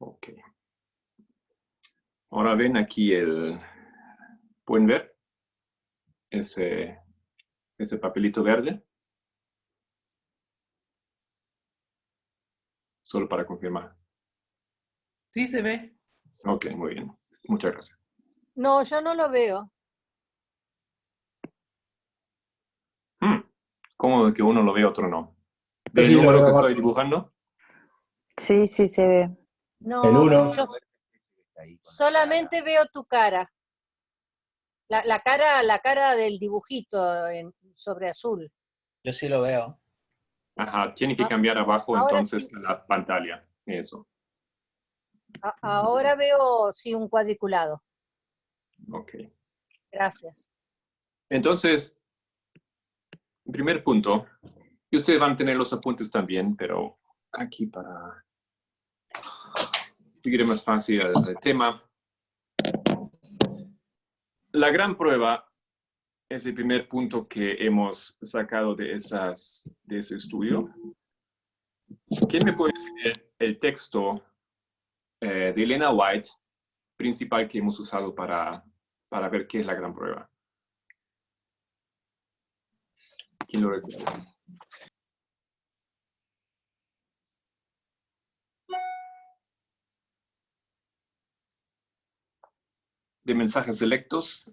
Ok. Ahora ven aquí ¿pueden ver ese papelito verde? Solo para confirmar. Sí, se ve. Ok, muy bien. Muchas gracias. No, yo no lo veo. ¿Cómo que uno lo ve, otro no? ¿Ve Yo el sí lo número veo, que Marco. estoy dibujando? Sí, sí se ve. No, El 1. yo solamente veo tu cara. La cara del dibujito sobre azul. Yo sí lo veo. Ajá, tiene que Ah, cambiar abajo ahora entonces sí. la pantalla. Eso. Ahora veo, sí, un cuadriculado. Ok. Gracias. Entonces, primer punto, y ustedes van a tener los apuntes también, pero aquí para seguir más fácil el tema. La gran prueba es el primer punto que hemos sacado de ese estudio. ¿Quién me puede decir el texto de Elena White principal que hemos usado para ver qué es la gran prueba? ¿Quién lo recuerda? De mensajes selectos.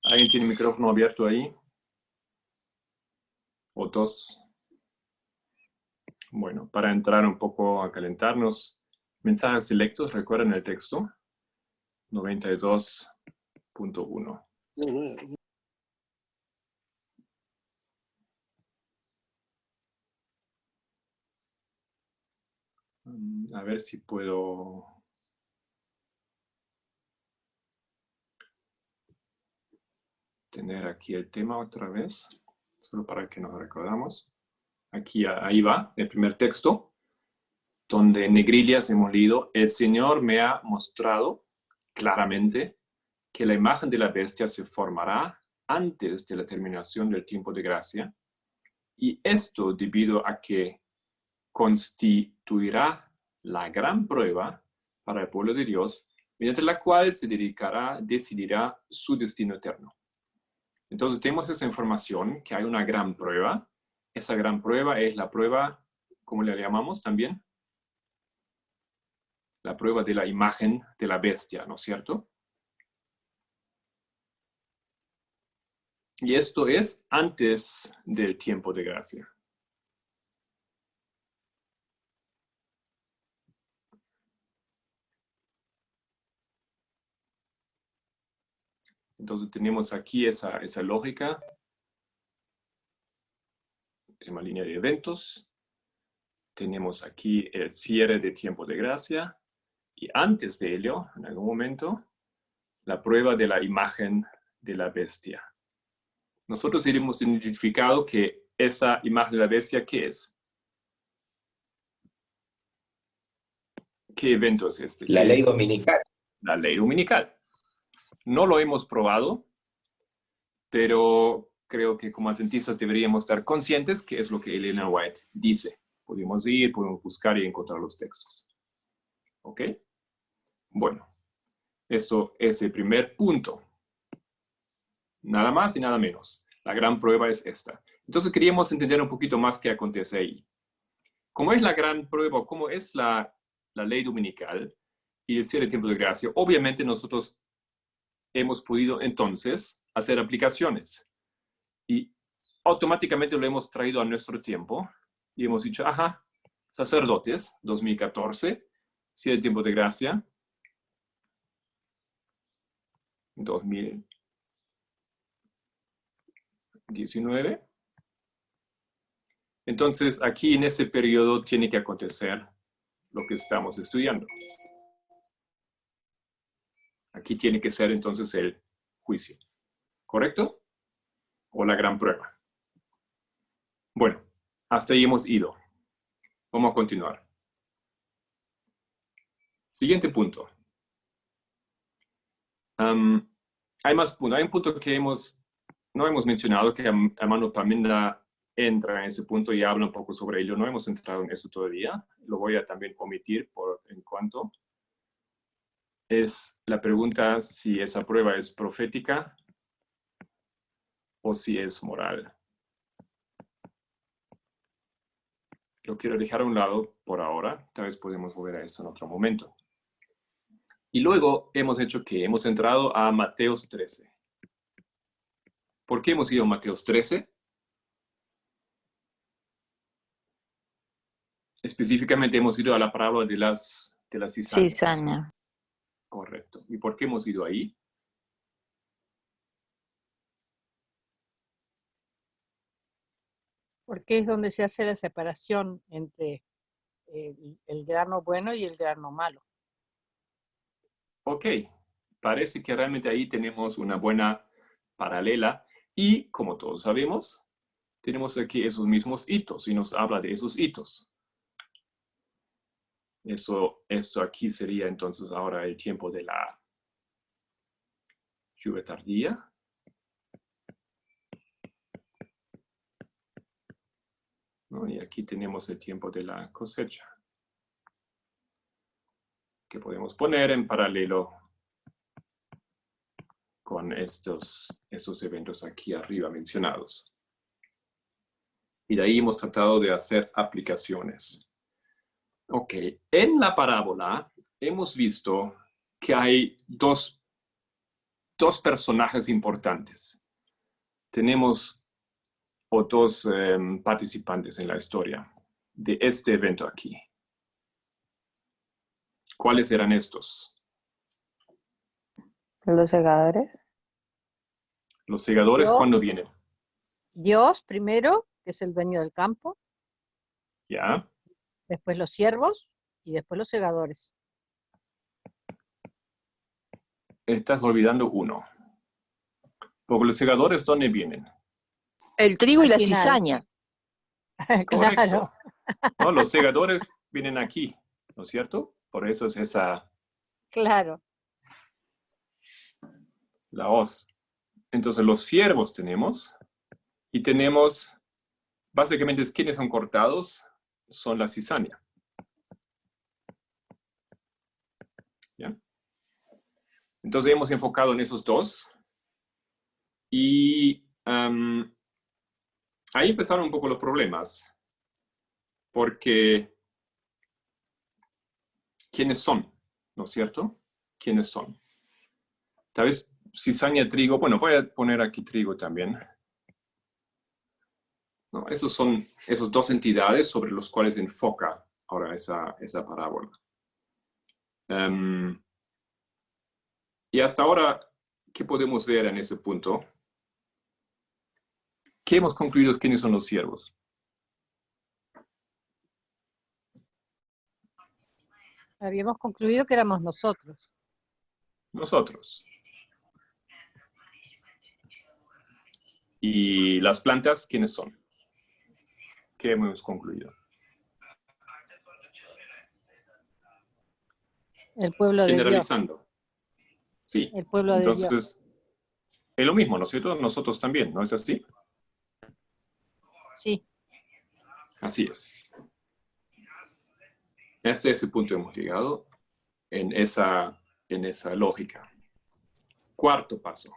¿Alguien tiene el micrófono abierto ahí? ¿O dos? Bueno, para entrar un poco a calentarnos, mensajes selectos, ¿recuerdan el texto? 92.1. A ver si puedo tener aquí el tema otra vez, solo para que nos recordamos. Aquí, ahí va, el primer texto, donde en negrillas hemos leído: el Señor me ha mostrado claramente que la imagen de la bestia se formará antes de la terminación del tiempo de gracia, y esto debido a que constituirá la gran prueba para el pueblo de Dios, mediante la cual se decidirá su destino eterno. Entonces tenemos esa información, que hay una gran prueba. Esa gran prueba es la prueba, ¿cómo le llamamos también? La prueba de la imagen de la bestia, ¿no es cierto? Y esto es antes del tiempo de gracia. Entonces tenemos aquí esa lógica. Tenemos línea de eventos. Tenemos aquí el cierre de tiempo de gracia. Y antes de ello, en algún momento, la prueba de la imagen de la bestia. Nosotros hemos identificado que esa imagen de la bestia, ¿qué es? ¿Qué evento es este? La ley dominical. La ley dominical. No lo hemos probado, pero creo que como adventistas deberíamos estar conscientes que es lo que Elena White dice. Podemos ir, podemos buscar y encontrar los textos. ¿Ok? Bueno, esto es el primer punto. Nada más y nada menos. La gran prueba es esta. Entonces queríamos entender un poquito más qué acontece ahí. ¿Cómo es la gran prueba? ¿Cómo es la ley dominical y el cierre de tiempo de gracia? Obviamente nosotros hemos podido entonces hacer aplicaciones y automáticamente lo hemos traído a nuestro tiempo y hemos dicho, ajá, sacerdotes, 2014, cierre de tiempo de gracia, 2019. Entonces, aquí en ese periodo tiene que acontecer lo que estamos estudiando. Aquí tiene que ser entonces el juicio. ¿Correcto? O la gran prueba. Bueno, hasta ahí hemos ido. Vamos a continuar. Siguiente punto. Hay más puntos. Hay un punto que no hemos mencionado, que hermano Paminda entra en ese punto y habla un poco sobre ello. No hemos entrado en eso todavía. Lo voy a también omitir en cuanto. Es la pregunta si esa prueba es profética o si es moral. Lo quiero dejar a un lado por ahora. Tal vez podemos volver a esto en otro momento. Y luego hemos entrado a Mateos 13. ¿Por qué hemos ido a Mateos 13? Específicamente hemos ido a la parábola de las cizañas. Cizaña. Correcto. ¿Y por qué hemos ido ahí? Porque es donde se hace la separación entre el grano bueno y el grano malo. Ok. Parece que realmente ahí tenemos una buena paralela. Y como todos sabemos, tenemos aquí esos mismos hitos y nos habla de esos hitos. Esto aquí sería entonces ahora el tiempo de la lluvia tardía. ¿No? Y aquí tenemos el tiempo de la cosecha, que podemos poner en paralelo con estos eventos aquí arriba mencionados. Y de ahí hemos tratado de hacer aplicaciones. Ok, en la parábola hemos visto que hay dos personajes importantes. Tenemos dos participantes en la historia de este evento aquí. ¿Cuáles eran estos? Los segadores. Los segadores, Dios. ¿cuándo vienen? Dios primero, que es el dueño del campo, ¿Ya? después los siervos y después los segadores. Estás olvidando uno. Porque los segadores, ¿dónde vienen? El trigo y Al la final. cizaña. Correcto. Claro, ¿No? Los segadores vienen aquí, ¿no es cierto? Por eso es claro. la hoz. Entonces los siervos tenemos, y tenemos, básicamente, quienes son cortados, son la cizaña. ¿Ya? Entonces hemos enfocado en esos dos, y ahí empezaron un poco los problemas, porque ¿quiénes son? ¿No es cierto? ¿Quiénes son? Tal vez cizaña, trigo. Bueno, voy a poner aquí trigo también. ¿No? Esos son esas dos entidades sobre los cuales enfoca ahora esa parábola. Y hasta ahora, ¿qué podemos ver en ese punto? ¿Qué hemos concluido? ¿Quiénes son los siervos? Habíamos concluido que éramos nosotros. Nosotros. ¿Y las plantas, quiénes son? ¿Qué hemos concluido? El pueblo de Dios. Generalizando. Sí. El pueblo de Dios. Entonces, es lo mismo, ¿no es cierto? Nosotros también, ¿no es así? Sí. Así es. Hasta ese punto hemos llegado en esa lógica. Cuarto paso.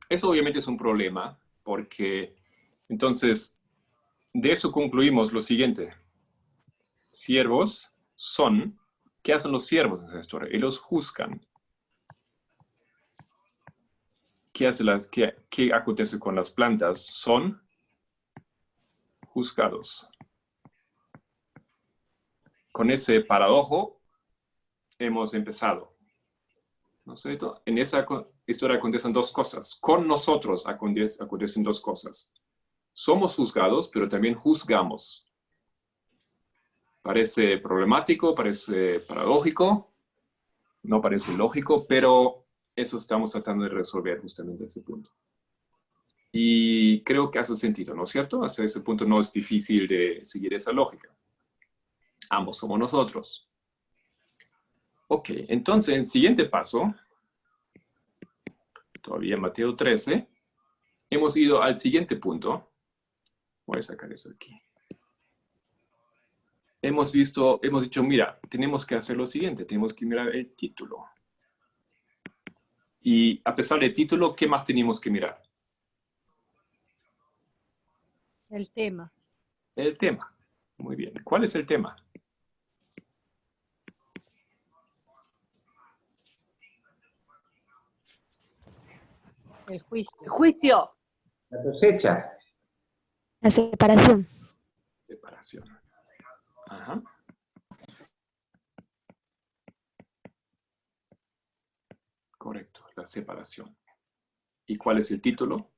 Eso obviamente es un problema, porque entonces de eso concluimos lo siguiente. Siervos son, ¿qué hacen los siervos en esa historia? Ellos juzgan. ¿Qué acontece con las plantas? Son juzgados. Con ese paradojo hemos empezado. ¿No es cierto? En esa historia acontecen dos cosas. Con nosotros acontecen dos cosas. Somos juzgados, pero también juzgamos. Parece problemático, parece paradójico, no parece lógico, pero eso estamos tratando de resolver justamente ese punto. Y creo que hace sentido, ¿no es cierto? Hasta ese punto no es difícil de seguir esa lógica. Ambos somos nosotros. Ok, entonces el siguiente paso, todavía Mateo 13, hemos ido al siguiente punto. Voy a sacar eso aquí. Hemos dicho, mira, tenemos que hacer lo siguiente, tenemos que mirar el título. Y a pesar del título, ¿qué más tenemos que mirar? El tema. El tema. Muy bien. ¿Cuál es el tema? El juicio. Juicio. La cosecha. La separación. Separación. Ajá. Correcto, la separación. ¿Y cuál es el título?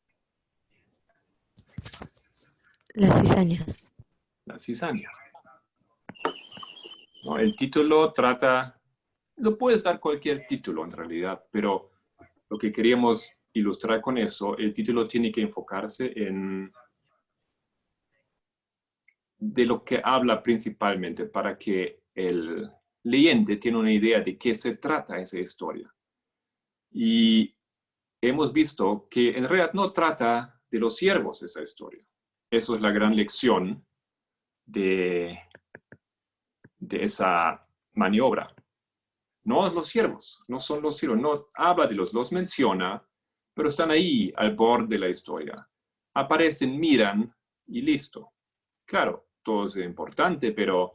La cizaña. La cizaña. ¿No? El título trata, lo puedes dar cualquier título en realidad, pero lo que queríamos ilustrar con eso, el título tiene que enfocarse en de lo que habla principalmente para que el leyente tenga una idea de qué se trata esa historia. Y hemos visto que en realidad no trata de los siervos esa historia. Eso es la gran lección de esa maniobra. No los siervos, no son los siervos, no habla de los menciona, pero están ahí al borde de la historia. Aparecen, miran y listo. Claro, todo es importante, pero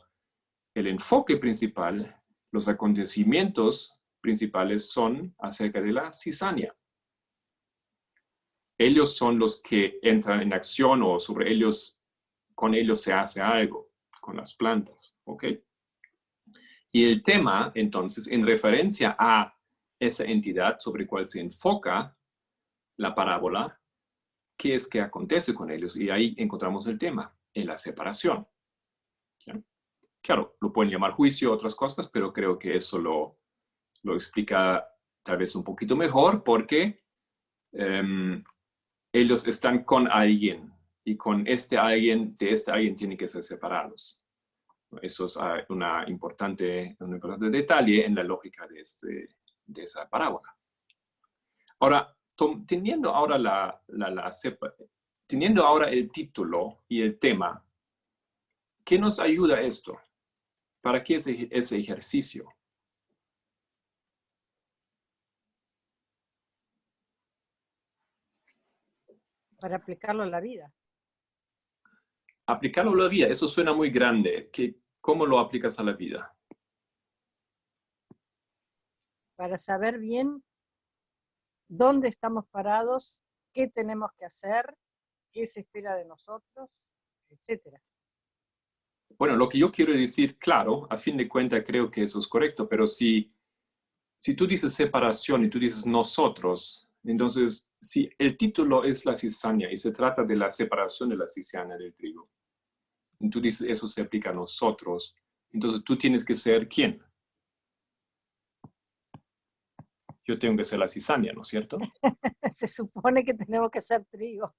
el enfoque principal, los acontecimientos principales son acerca de la cizaña. Ellos son los que entran en acción o sobre ellos, con ellos se hace algo, con las plantas, ¿ok? Y el tema, entonces, en referencia a esa entidad sobre cual se enfoca la parábola, ¿qué es que acontece con ellos? Y ahí encontramos el tema, en la separación. ¿Ya? Claro, lo pueden llamar juicio, otras cosas, pero creo que eso lo explica tal vez un poquito mejor porque ellos están con alguien y con este alguien, de este alguien tienen que ser separados. Eso es un importante detalle en la lógica de esa parábola. Ahora, teniendo ahora teniendo ahora el título y el tema, ¿qué nos ayuda esto? ¿Para qué es ese ejercicio? Para aplicarlo a la vida. Aplicarlo a la vida, eso suena muy grande. ¿Cómo lo aplicas a la vida? Para saber bien dónde estamos parados, qué tenemos que hacer, qué se espera de nosotros, etcétera. Bueno, lo que yo quiero decir, claro, a fin de cuentas creo que eso es correcto, pero si tú dices separación y tú dices nosotros, entonces si el título es la cizaña y se trata de la separación de la cizaña del trigo, y tú dices eso se aplica a nosotros, entonces tú tienes que ser ¿quién? Yo tengo que ser la cizaña, ¿no es cierto? Se supone que tenemos que ser trigo.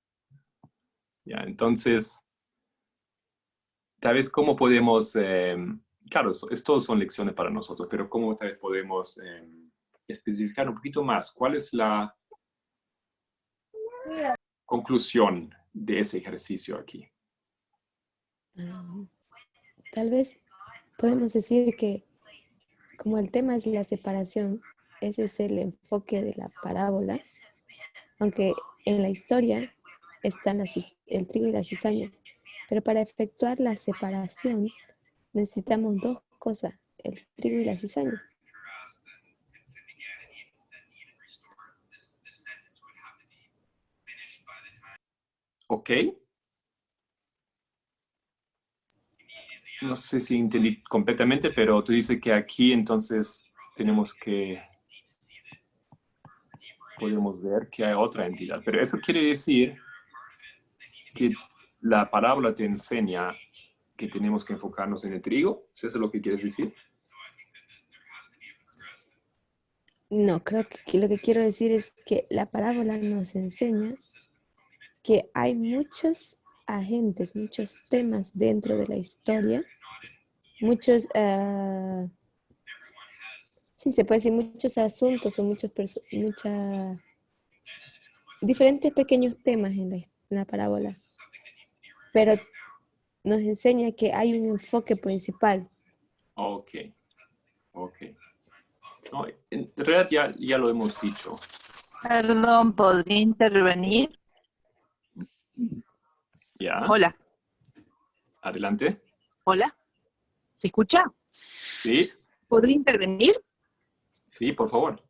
Ya, entonces, tal vez cómo podemos, claro, todos son lecciones para nosotros, pero cómo tal vez podemos especificar un poquito más cuál es la conclusión de ese ejercicio aquí. Tal vez podemos decir que como el tema es la separación, ese es el enfoque de la parábola, aunque en la historia están el trigo y la cizaña, pero para efectuar la separación necesitamos dos cosas, el trigo y la cizaña. ¿Ok? No sé si entendí completamente, pero tú dices que aquí entonces podemos ver que hay otra entidad. Pero eso quiere decir que la parábola te enseña que tenemos que enfocarnos en el trigo. ¿Es eso lo que quieres decir? No, creo que lo que quiero decir es que la parábola nos enseña que hay muchos agentes, muchos temas dentro de la historia, muchos Sí, se puede decir muchos asuntos o diferentes pequeños temas en la parábola, pero nos enseña que hay un enfoque principal. Ok, ok. No, en realidad ya lo hemos dicho. Perdón, ¿podría intervenir? ¿Ya? Hola, Adelante. hola. ¿Se escucha? Sí, ¿Podría intervenir? sí, por favor.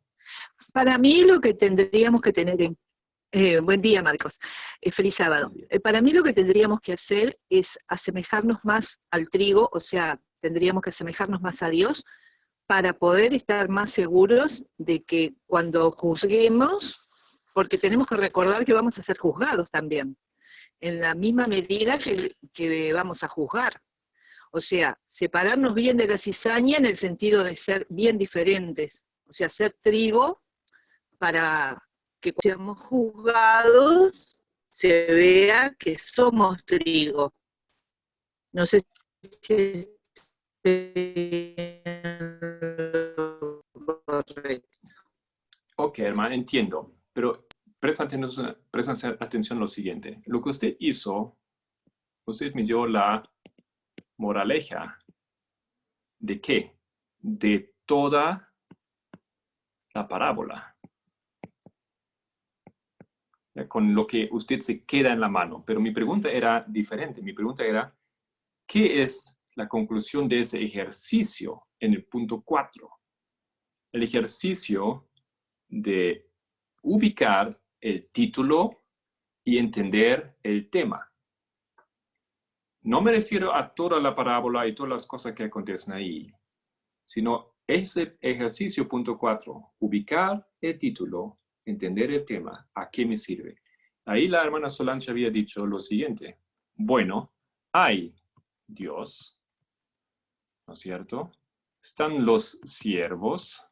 Para mí lo que tendríamos que tener en... buen día, Marcos. Feliz sábado. Buen día. Para mí lo que tendríamos que hacer es asemejarnos más al trigo, o sea, tendríamos que asemejarnos más a Dios para poder estar más seguros de que cuando juzguemos, porque tenemos que recordar que vamos a ser juzgados también, en la misma medida que vamos a juzgar. O sea, separarnos bien de la cizaña en el sentido de ser bien diferentes. O sea, ser trigo para que cuando seamos juzgados se vea que somos trigo. No sé si es correcto. Ok, hermano, entiendo. Pero presta atención a lo siguiente. Lo que usted hizo, usted me dio la moraleja. ¿De qué? De toda la parábola. Con lo que usted se queda en la mano. Pero mi pregunta era diferente. Mi pregunta era, ¿qué es la conclusión de ese ejercicio en el punto 4? El ejercicio de ubicar el título y entender el tema. No me refiero a toda la parábola y todas las cosas que acontecen ahí, sino ese ejercicio punto 4, ubicar el título, entender el tema, ¿a qué me sirve? Ahí la hermana Solange había dicho lo siguiente: bueno, hay Dios, ¿no es cierto? Están los siervos,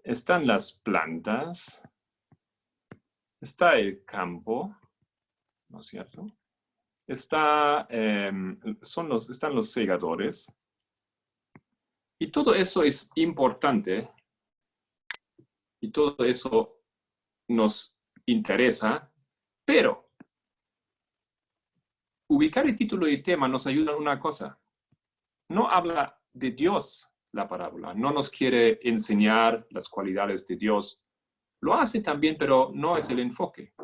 están las plantas, está el campo, ¿no es cierto? Están los segadores. Y todo eso es importante y todo eso nos interesa, pero ubicar el título y el tema nos ayuda en una cosa. No habla de Dios la parábola, no nos quiere enseñar las cualidades de Dios. Lo hace también, pero no es el enfoque.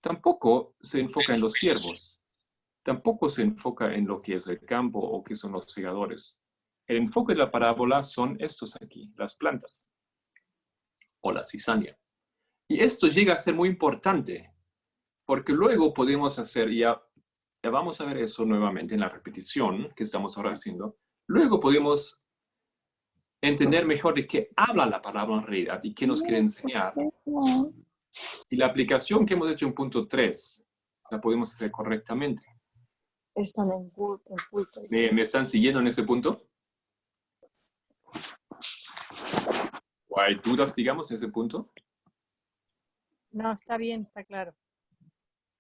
Tampoco se enfoca en los siervos. Tampoco se enfoca en lo que es el campo o qué son los segadores. El enfoque de la parábola son estos aquí, las plantas o la cizaña. Y esto llega a ser muy importante, porque luego podemos hacer, ya vamos a ver eso nuevamente en la repetición que estamos ahora haciendo, luego podemos entender mejor de qué habla la palabra en realidad y qué nos quiere enseñar. Y la aplicación que hemos hecho en punto 3, la podemos hacer correctamente. Están en culto. ¿Me están siguiendo en ese punto? ¿O hay dudas, digamos, en ese punto? No, está bien, está claro.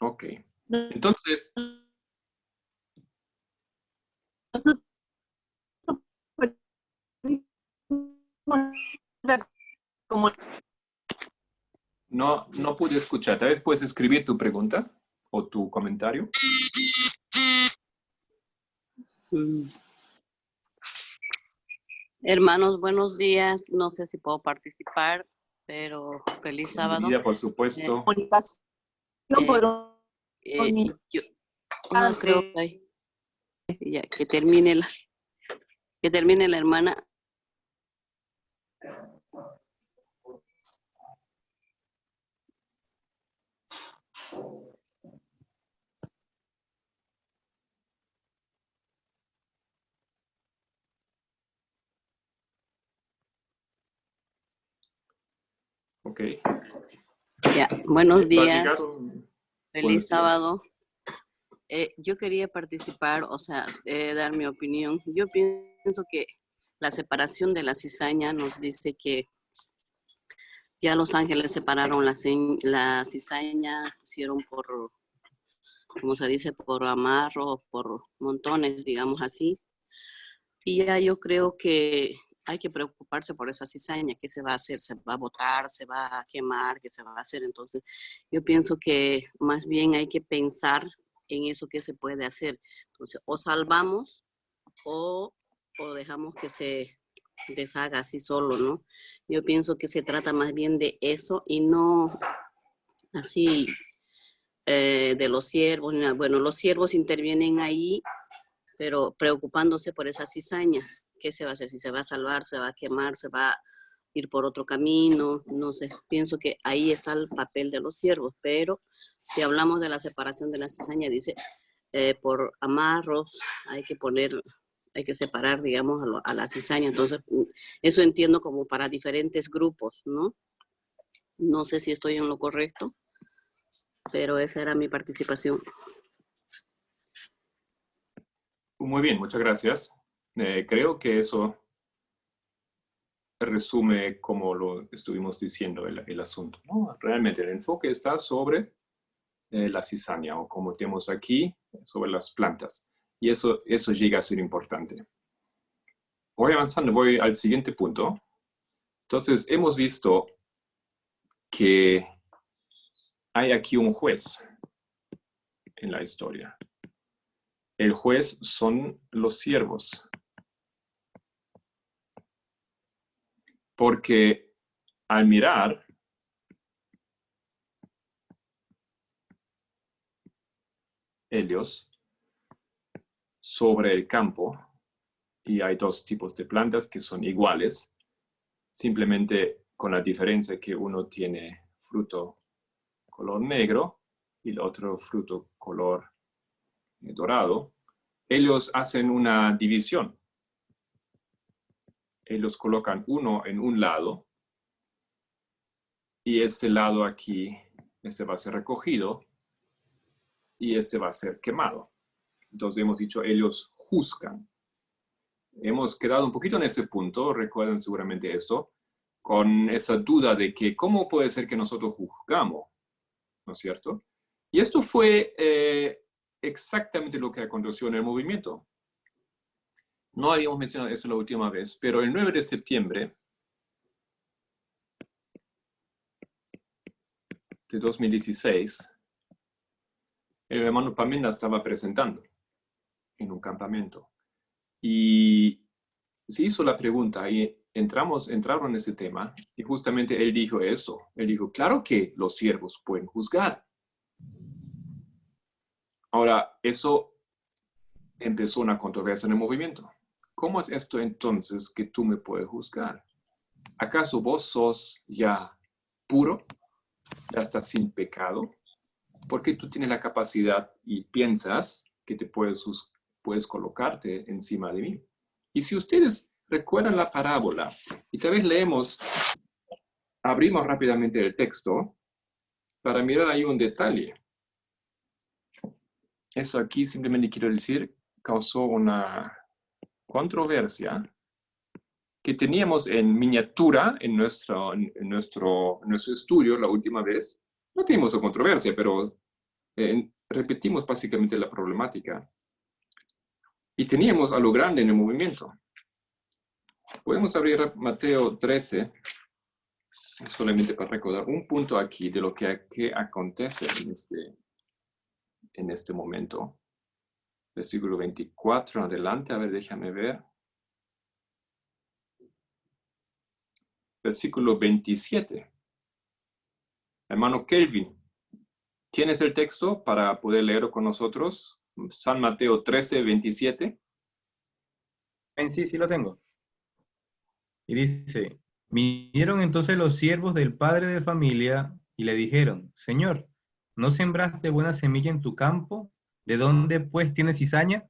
Ok. Entonces, no pude escuchar. Tal vez puedes escribir tu pregunta o tu comentario. Hermanos, buenos días. No sé si puedo participar, pero feliz sábado. Bienvenida, por supuesto. Comunicación Yo no creo que, ya, que termine la hermana. Ok. Ya, buenos días. Buenos Feliz días. sábado. Yo quería participar, o sea, dar mi opinión. Yo pienso que la separación de la cizaña nos dice que ya los ángeles separaron la cizaña, hicieron por, como se dice, por amarro, por montones, digamos así. Y ya yo creo que hay que preocuparse por esa cizaña. ¿Qué se va a hacer? ¿Se va a botar? ¿Se va a quemar? ¿Qué se va a hacer? Entonces, yo pienso que más bien hay que pensar en eso que se puede hacer. Entonces, o salvamos o dejamos que se deshaga así solo, ¿no? Yo pienso que se trata más bien de eso y no así de los ciervos. Bueno, los ciervos intervienen ahí, pero preocupándose por esa cizaña. ¿Qué se va a hacer? Si se va a salvar, se va a quemar, se va a ir por otro camino, no sé. Pienso que ahí está el papel de los ciervos, pero si hablamos de la separación de la cizaña, dice, por amarros hay que separar, digamos, a la cizaña. Entonces, eso entiendo como para diferentes grupos, ¿no? No sé si estoy en lo correcto, pero esa era mi participación. Muy bien, muchas gracias. Creo que eso resume como lo estuvimos diciendo el asunto, ¿no? Realmente el enfoque está sobre la cizaña, o como tenemos aquí, sobre las plantas. Y eso llega a ser importante. Voy avanzando, voy al siguiente punto. Entonces, hemos visto que hay aquí un juez en la historia. El juez son los siervos. Porque al mirar, ellos sobre el campo, y hay dos tipos de plantas que son iguales, simplemente con la diferencia que uno tiene fruto color negro y el otro fruto color dorado. Ellos hacen una división. Ellos colocan uno en un lado y este lado aquí, este va a ser recogido y este va a ser quemado. Entonces hemos dicho, ellos juzgan. Hemos quedado un poquito en ese punto, recuerdan seguramente esto, con esa duda de que cómo puede ser que nosotros juzgamos, ¿no es cierto? Y esto fue exactamente lo que aconteció en el movimiento. No habíamos mencionado eso la última vez, pero el 9 de septiembre de 2016, el hermano Pamenda estaba presentando en un campamento. Y se hizo la pregunta y entraron en ese tema y justamente él dijo esto. Él dijo, claro que los siervos pueden juzgar. Ahora, eso empezó una controversia en el movimiento. ¿Cómo es esto entonces que tú me puedes juzgar? ¿Acaso vos sos ya puro? ¿Ya estás sin pecado? Porque tú tienes la capacidad y piensas que te puedes colocarte encima de mí. Y si ustedes recuerdan la parábola, y tal vez abrimos rápidamente el texto para mirar ahí un detalle. Eso aquí simplemente quiero decir, causó una controversia que teníamos en miniatura en nuestro estudio la última vez. No teníamos una controversia, pero repetimos básicamente la problemática. Y teníamos a lo grande en el movimiento. Podemos abrir Mateo 13, solamente para recordar un punto aquí de lo que acontece en este momento. Versículo 24 adelante, a ver, déjame ver. Versículo 27. Hermano Kelvin, ¿tienes el texto para poder leerlo con nosotros? San Mateo 13, 27. Sí, lo tengo. Y dice, vinieron entonces los siervos del padre de familia y le dijeron, Señor, ¿no sembraste buena semilla en tu campo? ¿De dónde pues tienes cizaña?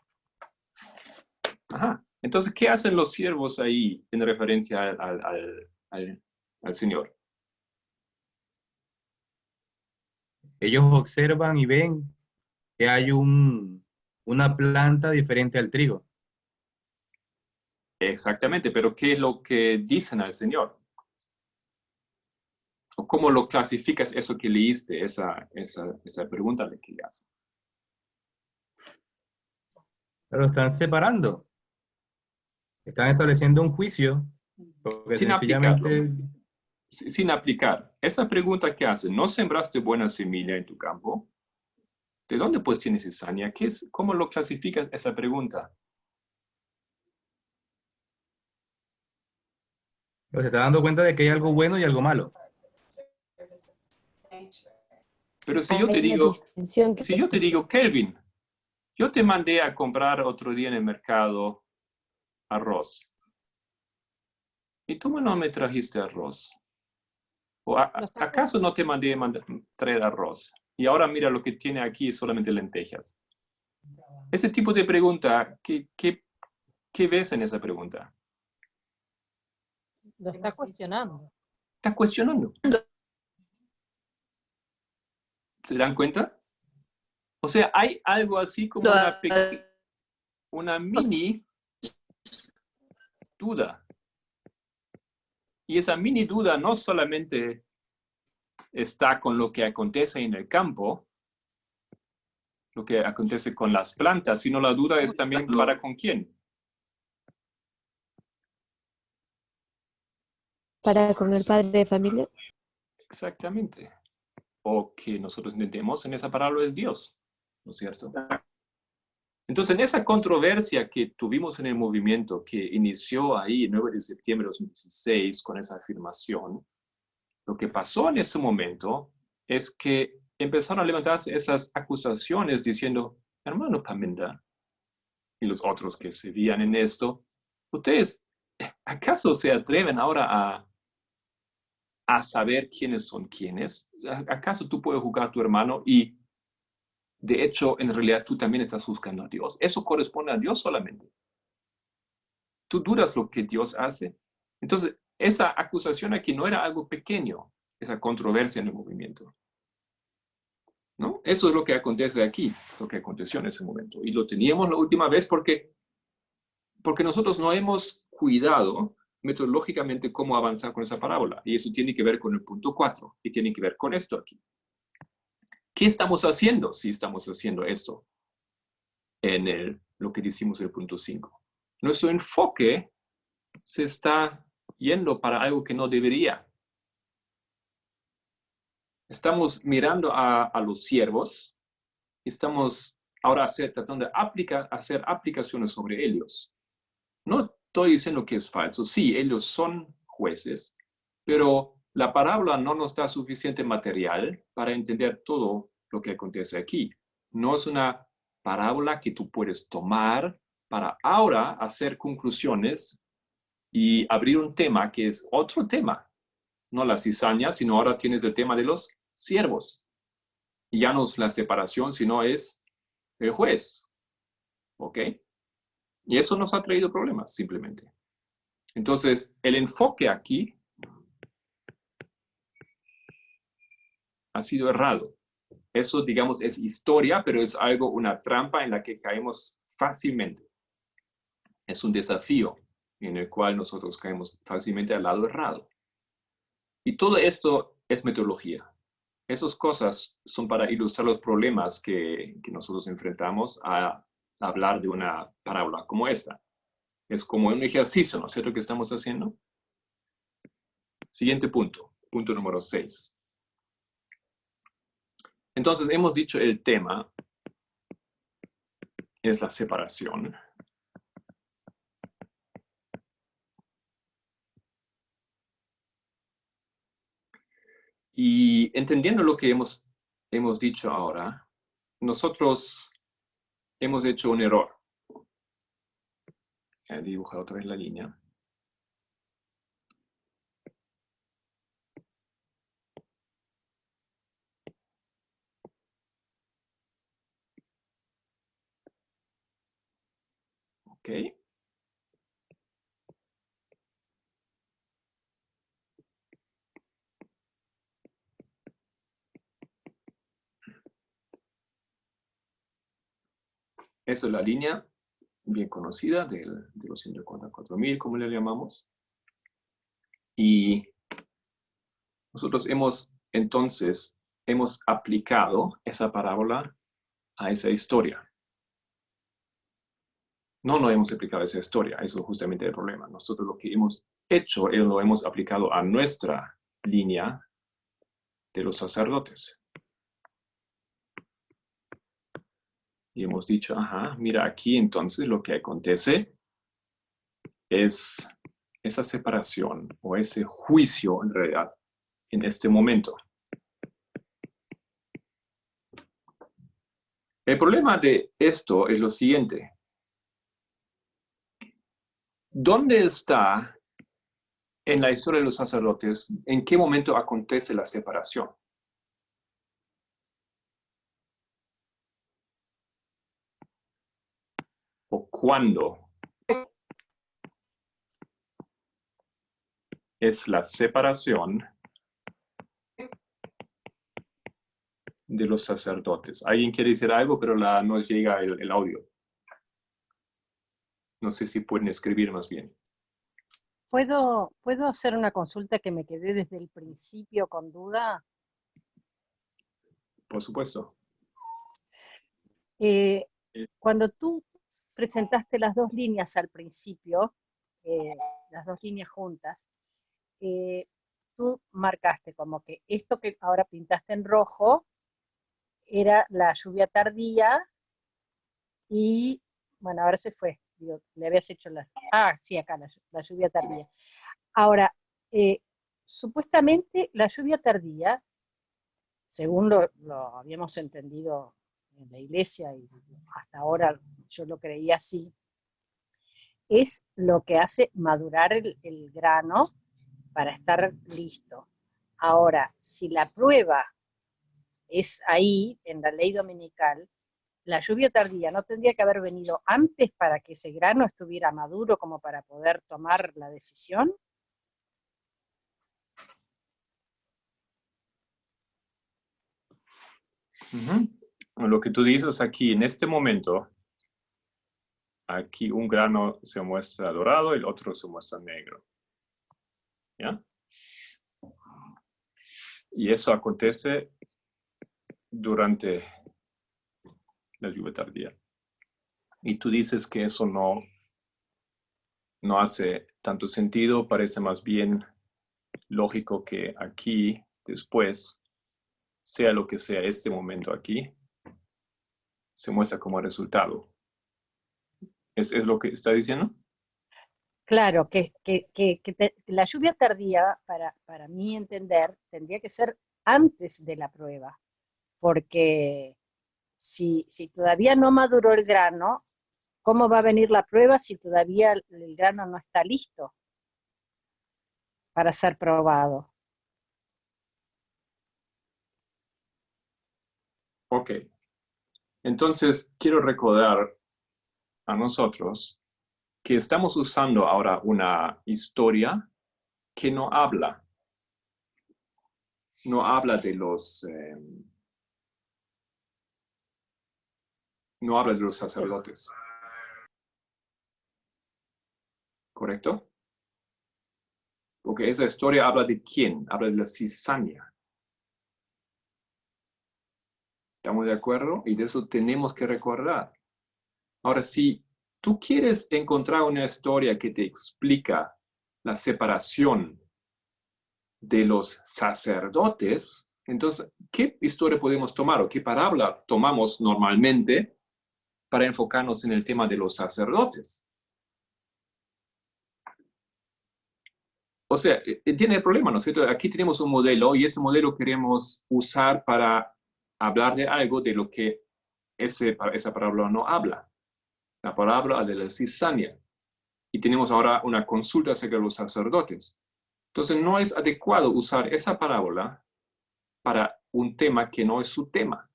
Ajá. Entonces, ¿qué hacen los siervos ahí en referencia al Señor? Ellos observan y ven que hay una planta diferente al trigo. Exactamente, pero ¿qué es lo que dicen al Señor? ¿O cómo lo clasificas eso que leíste, esa pregunta que le hacen? Pero están separando. Están estableciendo un juicio Porque sin sencillamente, sin aplicar. Esa pregunta que hace, ¿no sembraste buena semilla en tu campo? ¿De dónde pues tienes cizaña? ¿Cómo lo clasificas esa pregunta? pues se está dando cuenta de que hay algo bueno y algo malo. Pero si yo te Hay una digo, distinción que si yo te digo, Kelvin, yo te mandé a comprar otro día en el mercado arroz. ¿Y tú no me trajiste arroz? ¿O acaso no te mandé traer arroz? Y ahora mira lo que tiene aquí es solamente lentejas. Ese tipo de pregunta, ¿qué ves en esa pregunta? Lo está cuestionando. Está cuestionando. ¿Se dan cuenta? O sea, hay algo así como una mini duda. Y esa mini duda no solamente está con lo que acontece en el campo, lo que acontece con las plantas, sino la duda es también para con quién. para con el padre de familia. Exactamente. O que nosotros entendemos en esa parábola es Dios, ¿no es cierto? Entonces, en esa controversia que tuvimos en el movimiento, que inició ahí el 9 de septiembre de 2016 con esa afirmación, lo que pasó en ese momento es que empezaron a levantarse esas acusaciones diciendo, hermano Paminda, y los otros que se veían en esto, ¿ustedes acaso se atreven ahora a saber quiénes son quiénes? ¿Acaso tú puedes juzgar a tu hermano y de hecho, en realidad tú también estás juzgando a Dios? Eso corresponde a Dios solamente. ¿Tú dudas lo que Dios hace? Entonces, esa acusación aquí no era algo pequeño, esa controversia en el movimiento. ¿No? Eso es lo que acontece aquí, lo que aconteció en ese momento. Y lo teníamos la última vez porque nosotros no hemos cuidado metodológicamente cómo avanzar con esa parábola. Y eso tiene que ver con el punto 4 y tiene que ver con esto aquí. ¿Qué estamos haciendo si estamos haciendo esto en lo que decimos en el punto 5? Nuestro enfoque se está yendo para algo que no debería. Estamos mirando a los siervos, estamos ahora tratando de hacer aplicaciones sobre ellos. No estoy diciendo que es falso, sí, ellos son jueces, pero la parábola no nos da suficiente material para entender todo lo que acontece aquí. No es una parábola que tú puedes tomar para ahora hacer conclusiones y abrir un tema que es otro tema. No la cizaña, sino ahora tienes el tema de los siervos. Y ya no es la separación, sino es el juez. ¿Ok? Y eso nos ha traído problemas, simplemente. Entonces, el enfoque aquí ha sido errado. Eso, digamos, es historia, pero es algo, una trampa en la que caemos fácilmente. Es un desafío en el cual nosotros caemos fácilmente al lado errado. Y todo esto es metodología. Esas cosas son para ilustrar los problemas que nosotros enfrentamos a hablar de una parábola como esta. Es como un ejercicio, ¿no es cierto?, que estamos haciendo. Siguiente punto, punto número 6. Entonces, hemos dicho el tema es la separación. Y entendiendo lo que hemos dicho ahora, nosotros hemos hecho un error. Voy a dibujar otra vez la línea. Ok. Eso es la línea bien conocida de los 144,000, como le llamamos. Y nosotros entonces hemos aplicado esa parábola a esa historia. No hemos aplicado esa historia, eso es justamente el problema. Nosotros lo que hemos hecho lo hemos aplicado a nuestra línea de los sacerdotes. Y hemos dicho, ajá, mira aquí entonces lo que acontece es esa separación o ese juicio en realidad en este momento. El problema de esto es lo siguiente. ¿Dónde está en la historia de los sacerdotes, en qué momento acontece la separación? ¿O cuándo es la separación de los sacerdotes? ¿Alguien quiere decir algo, pero no llega el audio? No sé si pueden escribir más bien. ¿Puedo hacer una consulta que me quedé desde el principio con duda? Por supuesto. Cuando tú presentaste las dos líneas al principio, las dos líneas juntas, tú marcaste como que esto que ahora pintaste en rojo era la lluvia tardía y, bueno, ahora se fue. Digo, le habías hecho sí, acá la lluvia tardía. Ahora, supuestamente la lluvia tardía, según lo habíamos entendido en la iglesia y hasta ahora yo lo creía así, es lo que hace madurar el grano para estar listo. Ahora, si la prueba es ahí, en la ley dominical, la lluvia tardía no tendría que haber venido antes para que ese grano estuviera maduro como para poder tomar la decisión. Lo que tú dices aquí, en este momento, aquí un grano se muestra dorado y el otro se muestra negro. ¿Ya? Y eso acontece durante la lluvia tardía. Y tú dices que eso no hace tanto sentido, parece más bien lógico que aquí, después, sea lo que sea este momento aquí, se muestra como resultado. ¿Es lo que está diciendo? Claro, que la lluvia tardía, para mí entender, tendría que ser antes de la prueba, porque si todavía no maduró el grano, ¿cómo va a venir la prueba si todavía el grano no está listo para ser probado? Ok. Entonces, quiero recordar a nosotros que estamos usando ahora una historia que no habla de los sacerdotes. ¿Correcto? Porque esa historia habla de quién, habla de la cizaña. ¿Estamos de acuerdo? Y de eso tenemos que recordar. Ahora, si tú quieres encontrar una historia que te explica la separación de los sacerdotes, entonces, ¿qué historia podemos tomar o qué parábola tomamos normalmente para enfocarnos en el tema de los sacerdotes? O sea, tiene el problema, ¿no es cierto? Aquí tenemos un modelo y ese modelo queremos usar para hablar de algo de lo que esa parábola no habla. La parábola de la cizaña. Y tenemos ahora una consulta acerca de los sacerdotes. Entonces, no es adecuado usar esa parábola para un tema que no es su tema.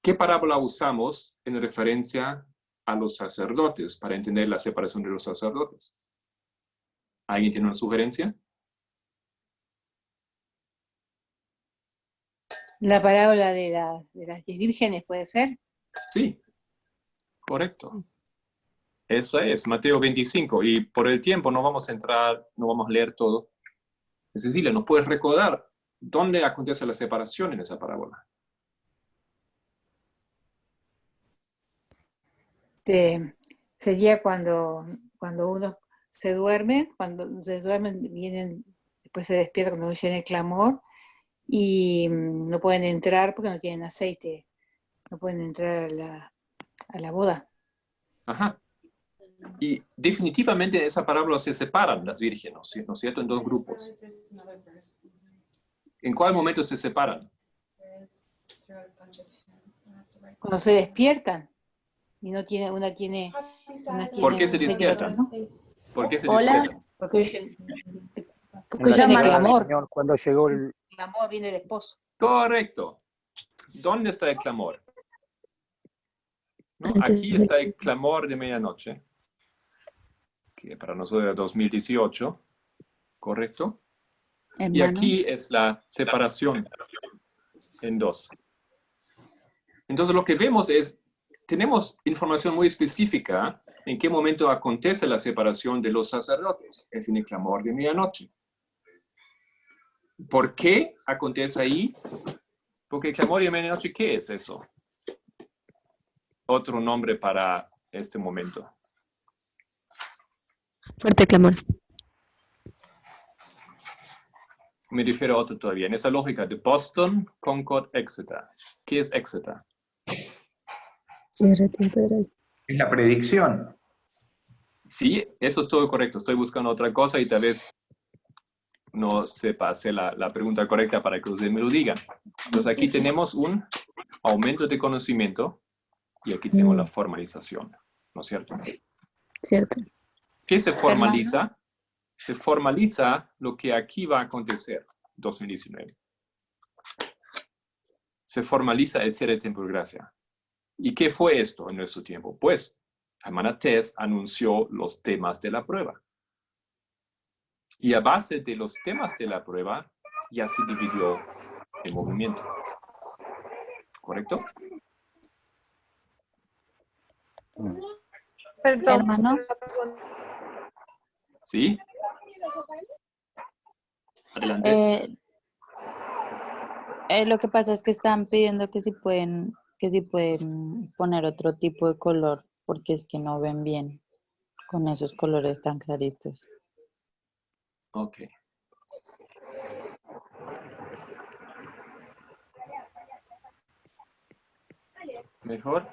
¿Qué parábola usamos en referencia a los sacerdotes para entender la separación de los sacerdotes? ¿Alguien tiene una sugerencia? La parábola de las 10 vírgenes, ¿puede ser? Sí, correcto. Esa es Mateo 25. Y por el tiempo no vamos a entrar, no vamos a leer todo. Cecilia, ¿nos puedes recordar dónde acontece la separación en esa parábola? Sería cuando uno se duermen, cuando se duermen después se despiertan cuando oyen el clamor y no pueden entrar porque no tienen aceite, no pueden entrar a la boda. Ajá. Y definitivamente en esa parábola se separan las vírgenes, ¿no es cierto? En dos grupos. ¿En cuál momento se separan? Cuando se despiertan y una tiene ¿Por qué se aceite y otra despiertan? no. ¿Por qué se Hola. despiertan? Porque oyen Hola, el Mar. clamor. Señor, cuando llegó el... El clamor viene del esposo. Correcto. ¿Dónde está el clamor? ¿No? Antes Aquí del- está el clamor de medianoche, que para nosotros era 2018, ¿correcto? Y Hermano. aquí es la separación en dos. Entonces lo que vemos es, tenemos información muy específica en qué momento acontece la separación de los sacerdotes. Es en el clamor de medianoche. ¿Por qué acontece ahí? Porque el clamor de medianoche, ¿qué es eso? Otro nombre para este momento. Fuerte clamor. Me refiero a otro todavía. En esa lógica de Boston, Concord, Exeter. ¿Qué es Exeter? Cierra tiempo de gracia. Es la predicción. Sí, eso es todo correcto. Estoy buscando otra cosa y tal vez no sepa hacer la pregunta correcta para que ustedes me lo digan. Entonces aquí tenemos un aumento de conocimiento y aquí tenemos la formalización, ¿no es cierto? Cierto. ¿Qué se formaliza? Se formaliza lo que aquí va a acontecer, 2019. Se formaliza el cierre de tiempo de gracia. ¿Y qué fue esto en nuestro tiempo? Pues, la hermana Tess anunció los temas de la prueba. Y a base de los temas de la prueba, ya se dividió el movimiento. ¿Correcto? Perdón. Hermano. ¿Sí? Adelante. Lo que pasa es que están pidiendo que si pueden poner otro tipo de color, porque es que no ven bien con esos colores tan claritos. Ok. ¿Mejor?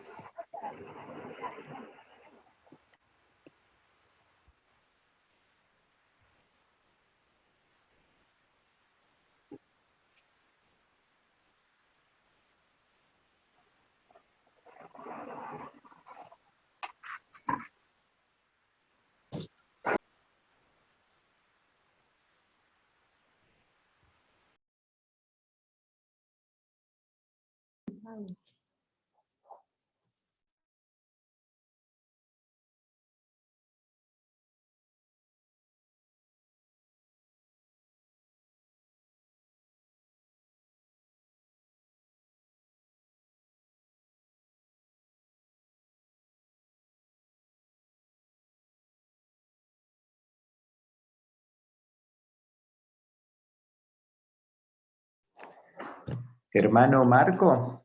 Hermano Marco.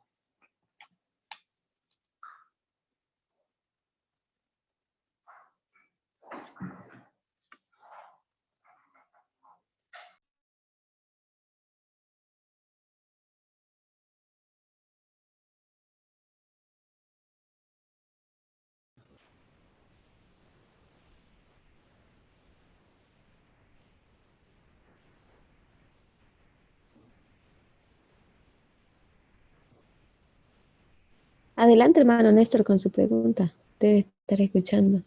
Adelante, hermano Néstor, con su pregunta. Debe estar escuchando.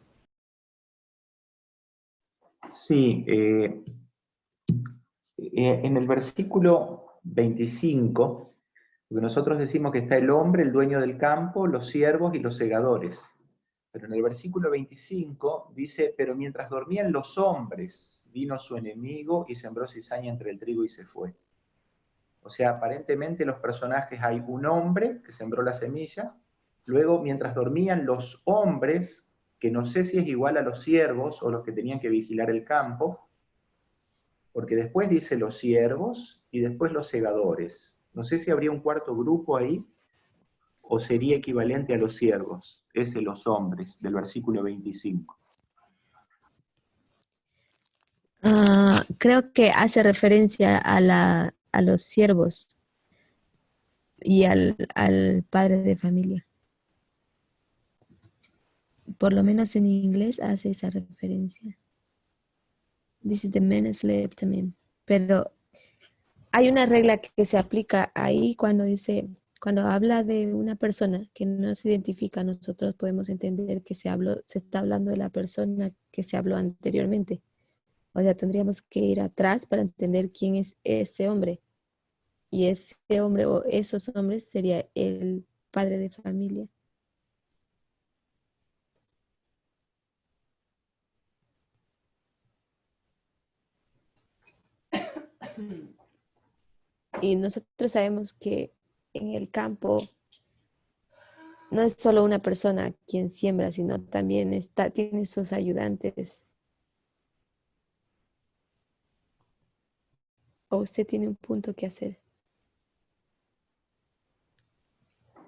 Sí, en el versículo 25, porque nosotros decimos que está el hombre, el dueño del campo, los siervos y los segadores. Pero en el versículo 25 dice, pero mientras dormían los hombres, vino su enemigo y sembró cizaña entre el trigo y se fue. O sea, aparentemente los personajes hay un hombre que sembró la semilla, luego mientras dormían los hombres, que no sé si es igual a los siervos o los que tenían que vigilar el campo, porque después dice los siervos y después los segadores. No sé si habría un cuarto grupo ahí, o sería equivalente a los siervos, ese los hombres, del versículo 25. Creo que hace referencia a los siervos y al padre de familia. Por lo menos en inglés hace esa referencia. Dice the men slave también. Pero hay una regla que se aplica ahí cuando habla de una persona que no se identifica, nosotros podemos entender que se está hablando de la persona que se habló anteriormente. O sea, tendríamos que ir atrás para entender quién es ese hombre. Y ese hombre o esos hombres sería el padre de familia. Y nosotros sabemos que en el campo no es solo una persona quien siembra, sino también tiene sus ayudantes. ¿O usted tiene un punto que hacer?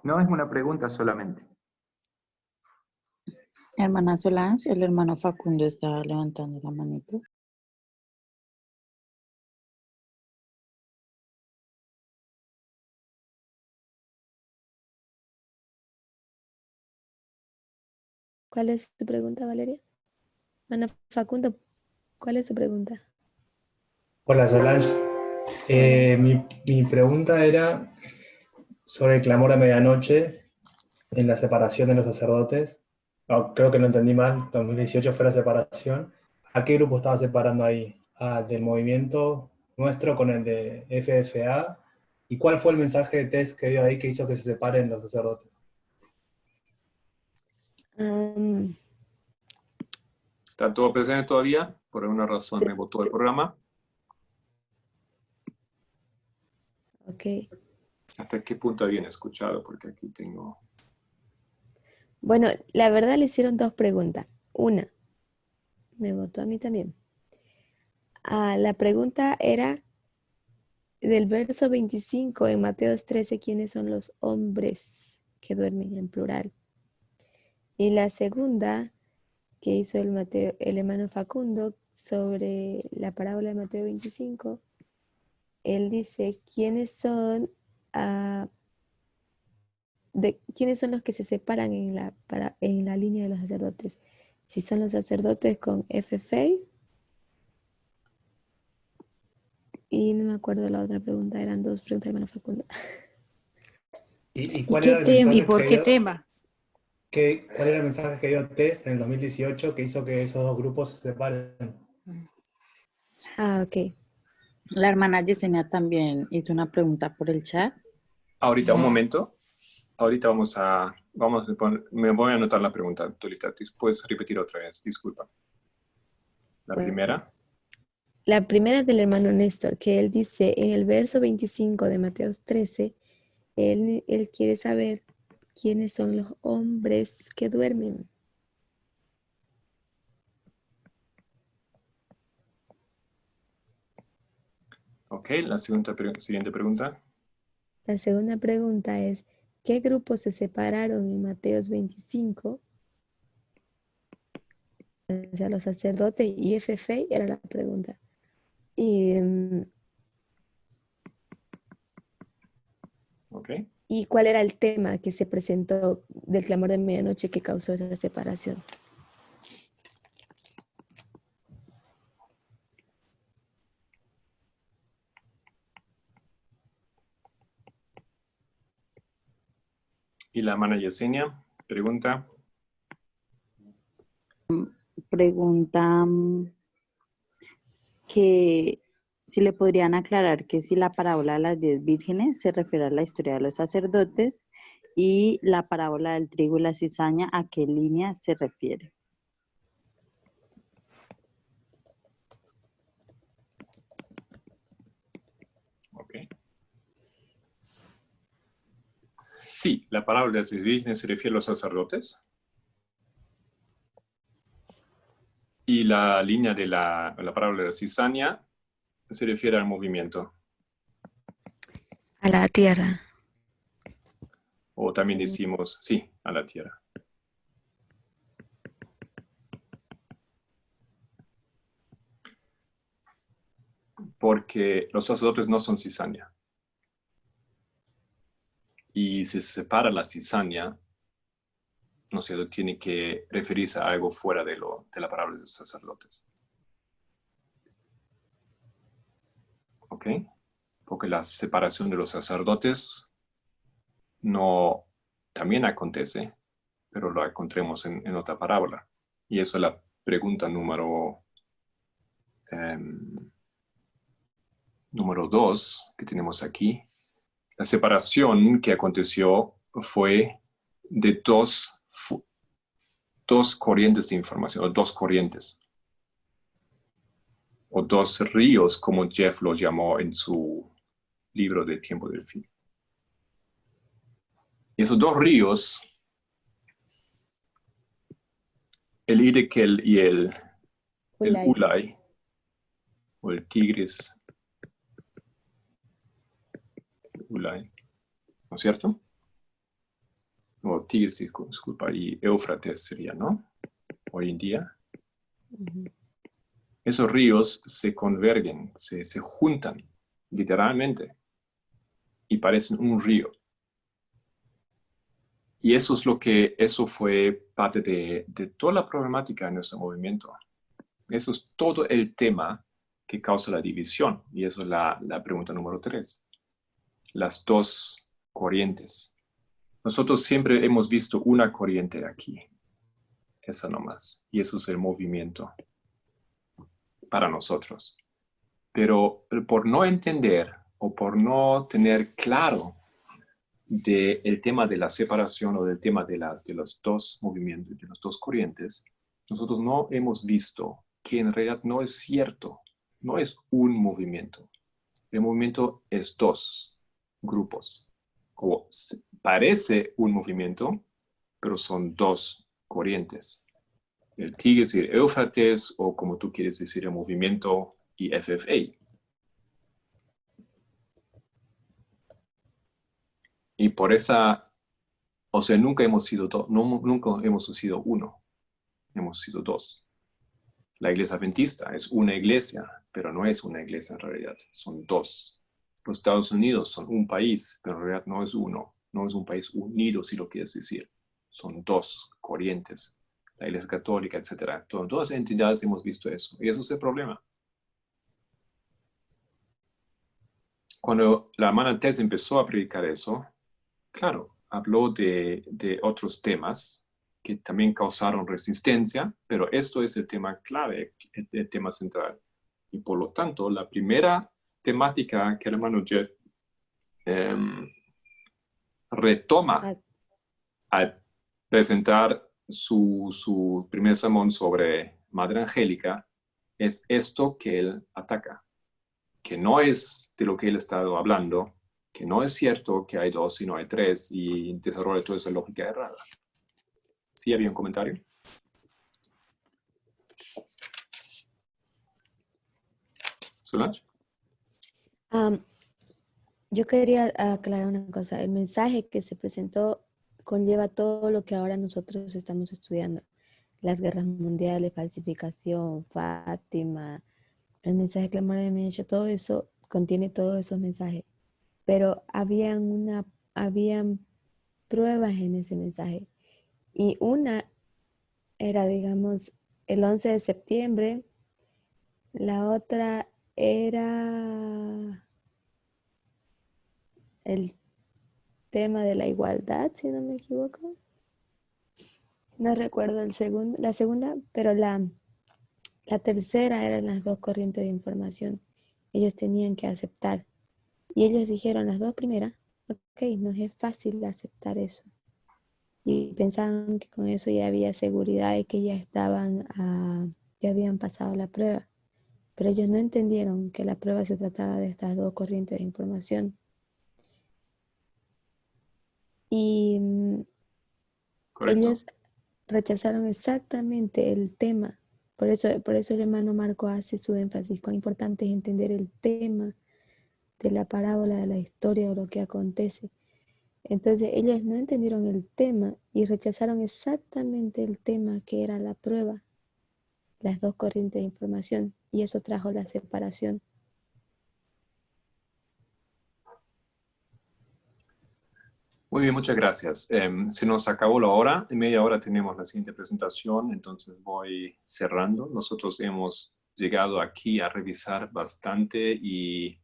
No es una pregunta solamente. Hermana Solange, el hermano Facundo está levantando la manito. ¿Cuál es tu pregunta, Valeria? Ana Facundo, ¿cuál es su pregunta? Hola Solange. Hola. Mi pregunta era sobre el clamor a medianoche en la separación de los sacerdotes. No, creo que lo entendí mal, 2018 fue la separación. ¿A qué grupo estaba separando ahí? ¿Del movimiento nuestro con el de FFA? ¿Y cuál fue el mensaje de test que dio ahí que hizo que se separen los sacerdotes? ¿Está todo presente todavía? Por alguna razón Sí. me botó el programa. Ok. ¿Hasta qué punto habían escuchado? Porque aquí tengo... Bueno, la verdad le hicieron dos preguntas. Una, me votó a mí también. La pregunta era del verso 25 en Mateo 13, ¿quiénes son los hombres que duermen en plural? Y la segunda que hizo el hermano Facundo sobre la parábola de Mateo 25, él dice, ¿quiénes son los que se separan en la línea de los sacerdotes? Si son los sacerdotes con FFA, y no me acuerdo la otra pregunta, eran dos preguntas, hermano Facundo. ¿Y ¿Y cuál qué era el tema? ¿Y mensaje por que qué dio, tema? cuál era el mensaje que dio Tess en el 2018 que hizo que esos dos grupos se separen? Ok. La hermana Yesenia también hizo una pregunta por el chat. Ahorita, un momento. Ahorita me voy a anotar la pregunta, Tulitatis. ¿Puedes repetir otra vez? Disculpa. La primera. La primera es del hermano Néstor, que él dice en el verso 25 de Mateo 13, él quiere saber quiénes son los hombres que duermen. Ok, la siguiente pregunta. La segunda pregunta es, ¿qué grupos se separaron en Mateo 25? O sea, los sacerdotes y FFA era la pregunta. Ok. ¿Y cuál era el tema que se presentó del clamor de medianoche que causó esa separación? Y la hermana Yesenia pregunta. Pregunta que si le podrían aclarar que si la parábola de las 10 vírgenes se refiere a la historia de los sacerdotes y la parábola del trigo y la cizaña, ¿a qué línea se refiere? Ok. Sí, la parábola de las 10 vírgenes se refiere a los sacerdotes. Y la línea de la parábola de la cizaña se refiere al movimiento. A la tierra. O también decimos, sí, a la tierra. porque los sacerdotes no son cizaña. Y si se separa la cizaña, no sé, tiene que referirse a algo fuera de la parábola de los sacerdotes. ¿Ok? Porque la separación de los sacerdotes no también acontece, pero lo encontremos en otra parábola. Y eso es la pregunta número 2 que tenemos aquí. La separación que aconteció fue de dos corrientes de información, o dos corrientes, o dos ríos, como Jeff lo llamó en su libro de Tiempo del Fin. Y esos dos ríos, el Hiddekel y el Ulai, o el Tigris Ulai, ¿no es cierto? O Tigris, disculpa, y Éufrates sería, ¿no? Hoy en día. Esos ríos se convergen, se juntan, literalmente, y parecen un río. Y eso fue parte de toda la problemática de nuestro movimiento. Eso es todo el tema que causa la división. Y eso es la pregunta número 3. Las dos corrientes. Nosotros siempre hemos visto una corriente aquí. Esa nomás. Y eso es el movimiento para nosotros. Pero por no entender o por no tener claro del tema de la separación o del tema de los dos movimientos, de las dos corrientes, nosotros no hemos visto que en realidad no es cierto, no es un movimiento. El movimiento es dos grupos. O parece un movimiento, pero son dos corrientes. El Tigris y el Éufrates, o como tú quieres decir, el movimiento y FFA. Y por esa, o sea, nunca hemos sido uno, hemos sido dos. La iglesia adventista es una iglesia, pero no es una iglesia en realidad, son dos. Los Estados Unidos son un país, pero en realidad no es uno, no es un país unido, si lo quieres decir. Son dos corrientes, la iglesia católica, etc. Todas las entidades hemos visto eso, y eso es el problema. Cuando la hermana Tess empezó a predicar eso, claro, habló de otros temas que también causaron resistencia, pero esto es el tema clave, el tema central. Y por lo tanto, la primera temática que el hermano Jeff retoma al presentar su primer sermón sobre Madre Angélica es esto que él ataca, que no es de lo que él ha estado hablando, que no es cierto que hay dos y no hay tres, y desarrolla toda esa lógica errada. ¿Sí había un comentario? ¿Solange? Yo quería aclarar una cosa. El mensaje que se presentó conlleva todo lo que ahora nosotros estamos estudiando. Las guerras mundiales, falsificación, Fátima, el mensaje que la Madre me ha hecho, todo eso contiene todos esos mensajes. Pero habían pruebas en ese mensaje. Y una era, digamos, el 11 de septiembre. La otra era el tema de la igualdad, si no me equivoco. No recuerdo la segunda, pero la tercera eran las dos corrientes de información. Ellos tenían que aceptar. Y ellos dijeron las dos primeras, ok, nos es fácil aceptar eso. Y pensaban que con eso ya había seguridad y que ya ya habían pasado la prueba. Pero ellos no entendieron que la prueba se trataba de estas dos corrientes de información. Y ellos rechazaron exactamente el tema. Por eso el hermano Marco hace su énfasis. Cuán importante es entender el tema de la parábola, de la historia o lo que acontece. Entonces ellos no entendieron el tema y rechazaron exactamente el tema que era la prueba, las dos corrientes de información, y eso trajo la separación. Muy bien, muchas gracias. Se nos acabó la hora. En media hora tenemos la siguiente presentación, entonces voy cerrando. Nosotros hemos llegado aquí a revisar bastante y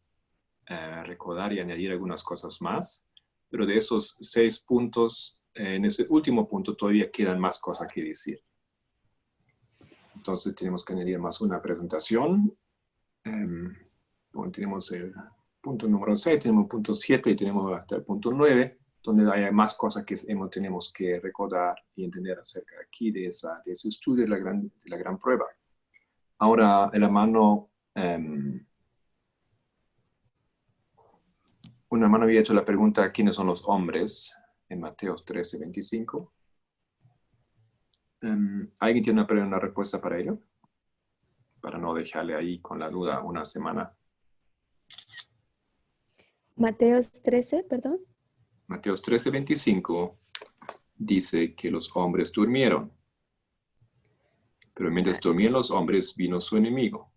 recordar y añadir algunas cosas más. Pero de esos 6 puntos, en ese último punto todavía quedan más cosas que decir. Entonces tenemos que añadir más una presentación. Bueno, tenemos el punto número 6, tenemos el punto 7 y tenemos hasta el punto 9, donde hay más cosas que tenemos que recordar y entender acerca aquí de ese estudio de la gran prueba. Ahora, el hermano, un hermano había hecho la pregunta, ¿quiénes son los hombres? En Mateo 13:25. ¿Alguien tiene una respuesta para ello? Para no dejarle ahí con la duda una semana. Mateos 13, perdón. Mateos 13:25 dice que los hombres durmieron. Pero mientras dormían los hombres, vino su enemigo.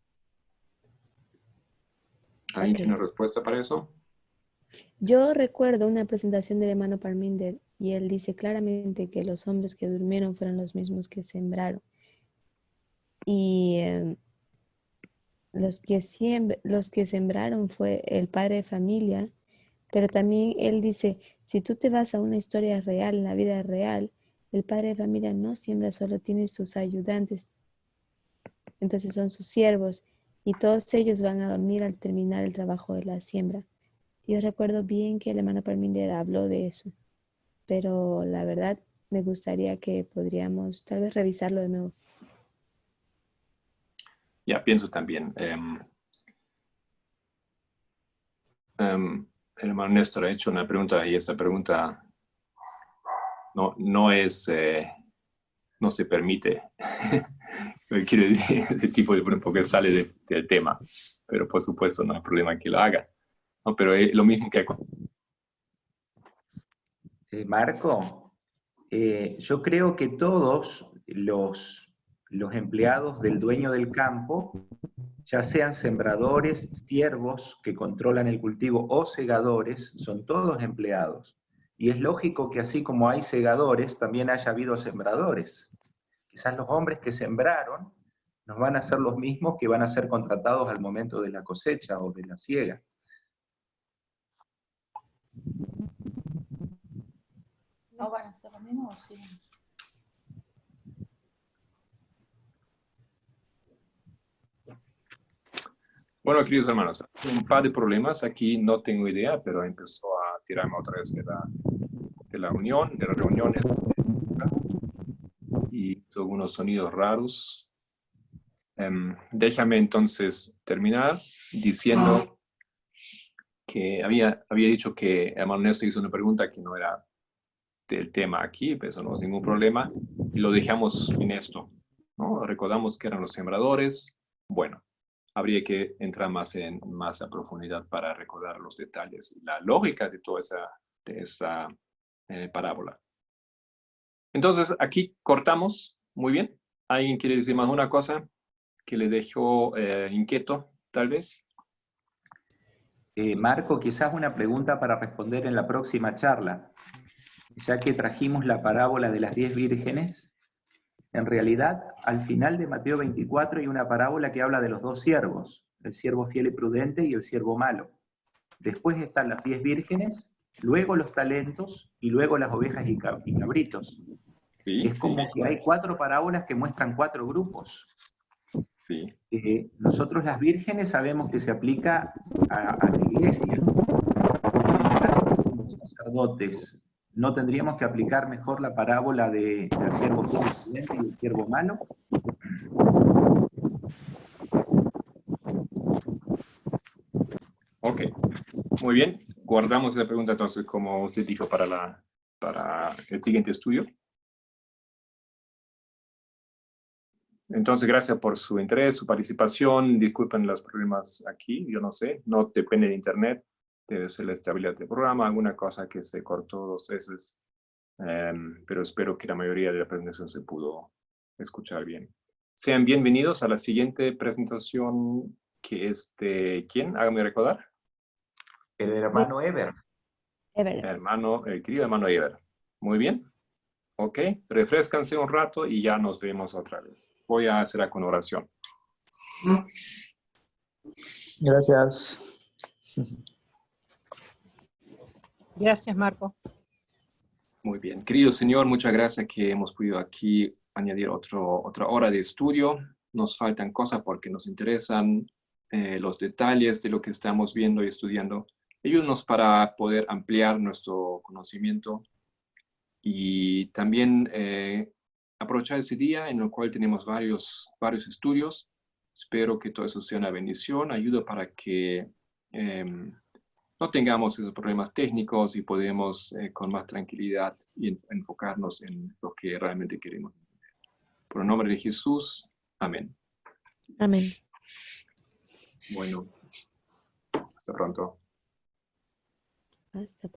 ¿Alguien tiene una respuesta para eso? Yo recuerdo una presentación del hermano Parminder y él dice claramente que los hombres que durmieron fueron los mismos que sembraron. Y los que sembraron fue el padre de familia, pero también él dice, si tú te vas a una historia real, en la vida real, el padre de familia no siembra solo, tiene sus ayudantes, entonces son sus siervos, y todos ellos van a dormir al terminar el trabajo de la siembra. Yo recuerdo bien que el hermano Parminder habló de eso, pero la verdad me gustaría que podríamos tal vez revisarlo de nuevo. Ya, pienso también. El hermano Néstor ha hecho una pregunta y esa pregunta no se permite. Quiero decir, ese tipo de pregunta porque sale del tema, pero por supuesto no hay problema que lo haga. No, pero es lo mismo que... Marco, yo creo que todos los empleados del dueño del campo, ya sean sembradores, siervos que controlan el cultivo o segadores, son todos empleados. Y es lógico que así como hay segadores, también haya habido sembradores. Quizás los hombres que sembraron nos van a ser los mismos que van a ser contratados al momento de la cosecha o de la siega. ¿No van a ser lo mismo o sí? Bueno, queridos hermanos, un par de problemas aquí, no tengo idea, pero empezó a tirarme otra vez de la reunión, y algunos sonidos raros. Déjame entonces terminar diciendo que había dicho que el hermano Néstor hizo una pregunta que no era del tema aquí, pero eso no es ningún problema, y lo dejamos en esto, ¿no? Recordamos que eran los sembradores. Bueno, habría que entrar más a profundidad para recordar los detalles y la lógica de toda esa parábola. Entonces, aquí cortamos. Muy bien. ¿Alguien quiere decir más una cosa que le dejó inquieto, tal vez? Marco, quizás una pregunta para responder en la próxima charla. Ya que trajimos la parábola de las 10 vírgenes, en realidad, al final de Mateo 24 hay una parábola que habla de los 2 siervos, el siervo fiel y prudente y el siervo malo. Después están las 10 vírgenes, luego los talentos y luego las ovejas y cabritos. Sí, es como que hay 4 parábolas que muestran 4 grupos. Sí. Nosotros las vírgenes sabemos que se aplica a la iglesia. Los sacerdotes, ¿no tendríamos que aplicar mejor la parábola del siervo fiel y prudente y el siervo malo? Ok, muy bien. Guardamos esa pregunta entonces, como usted dijo, para el siguiente estudio. Entonces, gracias por su interés, su participación. Disculpen los problemas aquí, yo no sé, no depende de internet. Debe ser la estabilidad del programa, alguna cosa que se cortó 2 veces. Pero espero que la mayoría de la presentación se pudo escuchar bien. Sean bienvenidos a la siguiente presentación, que es de ¿quién? Hágame recordar. El hermano Eber. Ever. El querido hermano Ever. Muy bien. Ok, refrescanse un rato y ya nos vemos otra vez. Voy a hacer con oración. Gracias. Gracias, Marco. Muy bien. Querido Señor, muchas gracias que hemos podido aquí añadir otra hora de estudio. Nos faltan cosas porque nos interesan los detalles de lo que estamos viendo y estudiando. Ayúdanos para poder ampliar nuestro conocimiento y también aprovechar ese día en el cual tenemos varios estudios. Espero que todo eso sea una bendición. Ayuda para que no tengamos esos problemas técnicos y podemos con más tranquilidad enfocarnos en lo que realmente queremos. Por el nombre de Jesús, amén. Amén. Bueno, hasta pronto. Hasta